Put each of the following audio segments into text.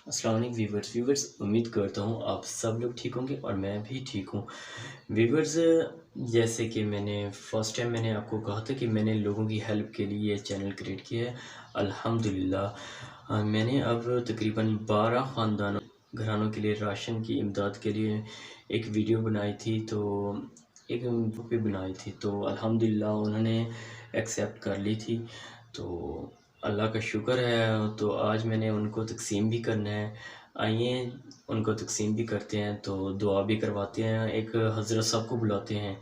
अस्सलाम वालेकुम व्यूवर्स उम्मीद करता हूँ आप सब लोग ठीक होंगे और मैं भी ठीक हूँ। व्यूवर्स, जैसे कि मैंने फ़र्स्ट टाइम मैंने आपको कहा था कि मैंने लोगों की हेल्प के लिए ये चैनल क्रिएट किया है। अल्हम्दुलिल्लाह मैंने अब तकरीबन 12 ख़ानदानों घरानों के लिए राशन की इमदाद के लिए एक वीडियो बनाई थी, तो एक पे बनाई थी, तो अल्हम्दुलिल्लाह उन्होंने एक्सेप्ट कर ली थी। तो अल्लाह का शुक्र है। तो आज मैंने उनको तक़सीम भी करना है। आइए उनको तक़सीम भी करते हैं, तो दुआ भी करवाते हैं। एक हज़रत साहब को बुलाते हैं,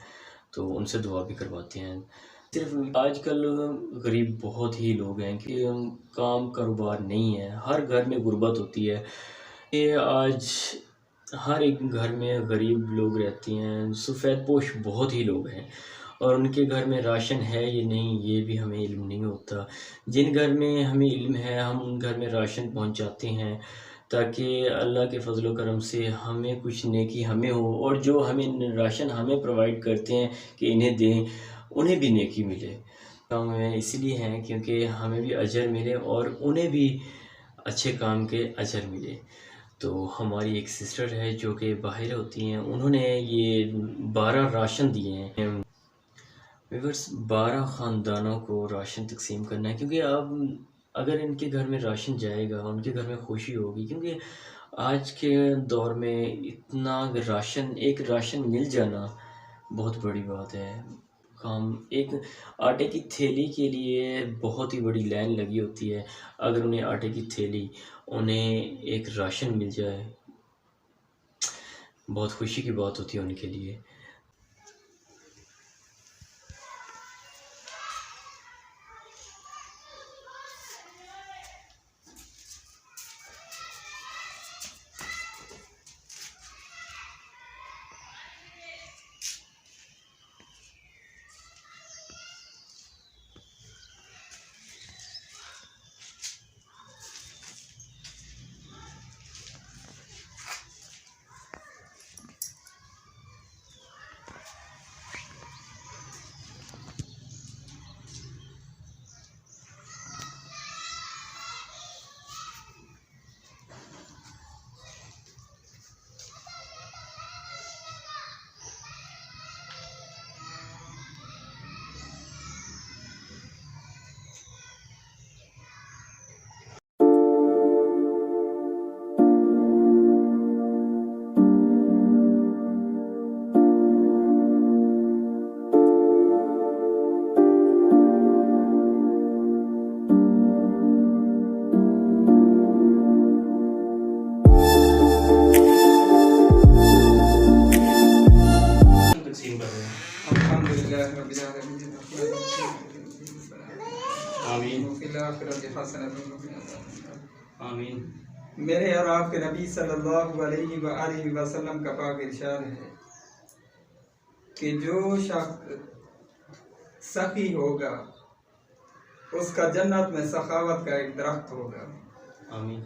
तो उनसे दुआ भी करवाते हैं। सिर्फ़ आजकल गरीब बहुत ही लोग हैं कि काम कारोबार नहीं है, हर घर में गुर्बत होती है। ये आज हर एक घर में गरीब लोग रहते हैं, सफ़ेदपोश बहुत ही लोग हैं और उनके घर में राशन है या नहीं ये भी हमें इल्म नहीं होता। जिन घर में हमें इल्म है हम उन घर में राशन पहुंचाते हैं, ताकि अल्लाह के फ़ज़ल व करम से हमें कुछ नेकी हमें हो और जो हमें राशन हमें प्रोवाइड करते हैं कि इन्हें दें, उन्हें भी नेकी मिले। काम में इसलिए हैं क्योंकि हमें भी अजर मिले और उन्हें भी अच्छे काम के अजर मिले। तो हमारी एक सिस्टर है जो कि बाहर होती हैं, उन्होंने ये 12 राशन दिए हैं। व्यूअर्स, 12 ख़ानदानों को राशन तक़सीम करना है, क्योंकि अब अगर इनके घर में राशन जाएगा उनके घर में खुशी होगी, क्योंकि आज के दौर में इतना राशन, एक राशन मिल जाना बहुत बड़ी बात है। काम एक आटे की थैली के लिए बहुत ही बड़ी लाइन लगी होती है। अगर उन्हें आटे की थैली, उन्हें एक राशन मिल जाए, बहुत खुशी की बात होती है उनके लिए। तक़सीम कर रहे हैं। अल्हम्दुलिल्लाह रब्बिल आलमीन। आमीन आमीन। मेरे और आपके नबी सल्लल्लाहु अलैहि वसल्लम का पाक इरशाद है कि जो शख्स सखी होगा उसका जन्नत में सखावत का एक दरख्त होगा। आमीन।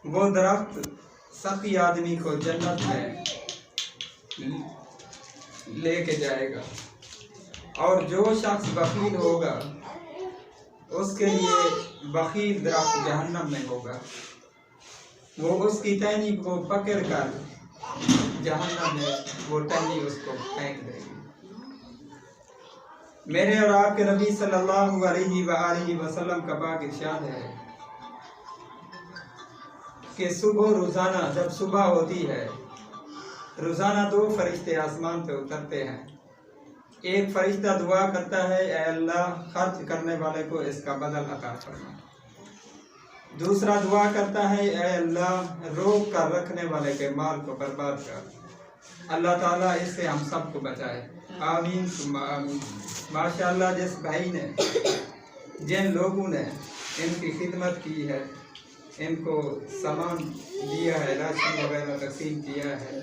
वो दरख्त सखी आदमी को जन्नत में लेके जाएगा, और जो शख्स बखील होगा उसके लिए बखील दरख्त जहन्नम में होगा। वो उसकी टहनी को पकड़ कर जहन्नम में वो टहनी उसको फेंक देगी। मेरे और आपके नबी सल्लल्लाहु अलैहि वसल्लम का पाक इरशाद है कि रोजाना जब सुबह होती है, रोजाना 2 फरिश्ते आसमान पे उतरते हैं। एक फरिश्ता दुआ करता है, ऐ अल्लाह खर्च करने वाले को इसका बदल अता फरमा। दूसरा दुआ करता है, ऐ अल्लाह रोक कर रखने वाले के माल को बर्बाद कर। अल्लाह ताला इससे हम सबको बचाए, आमीन सुम्मा आमीन। माशाअल्लाह, जिस भाई ने, जिन लोगों ने इनकी खिदमत की है, इनको सामान दिया है, राशन वगैरह तकसीम किया है,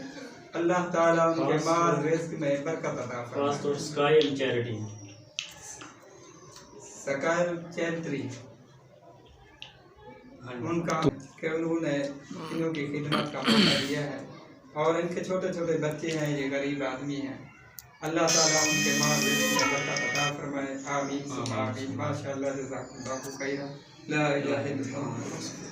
अल्लाह ताला उनके माल रिस्क में बरकत अता फरमाए। खास तौर स्काई चैरिटी, स्काई चैरिटी उनका कि उन्होंने इनों की खिदमत का मौका दिया है, और इनके छोटे छोटे बच्चे हैं, ये गरीब आदमी हैं। अल्लाह ताला उनके माल रिस्क में बरकत अता फरमाए, आमीन सुम्मा आमीन। माशाअल्लाह, जज़ाकल्लाहु खैरन। ला इलाहा इल्लल्लाह।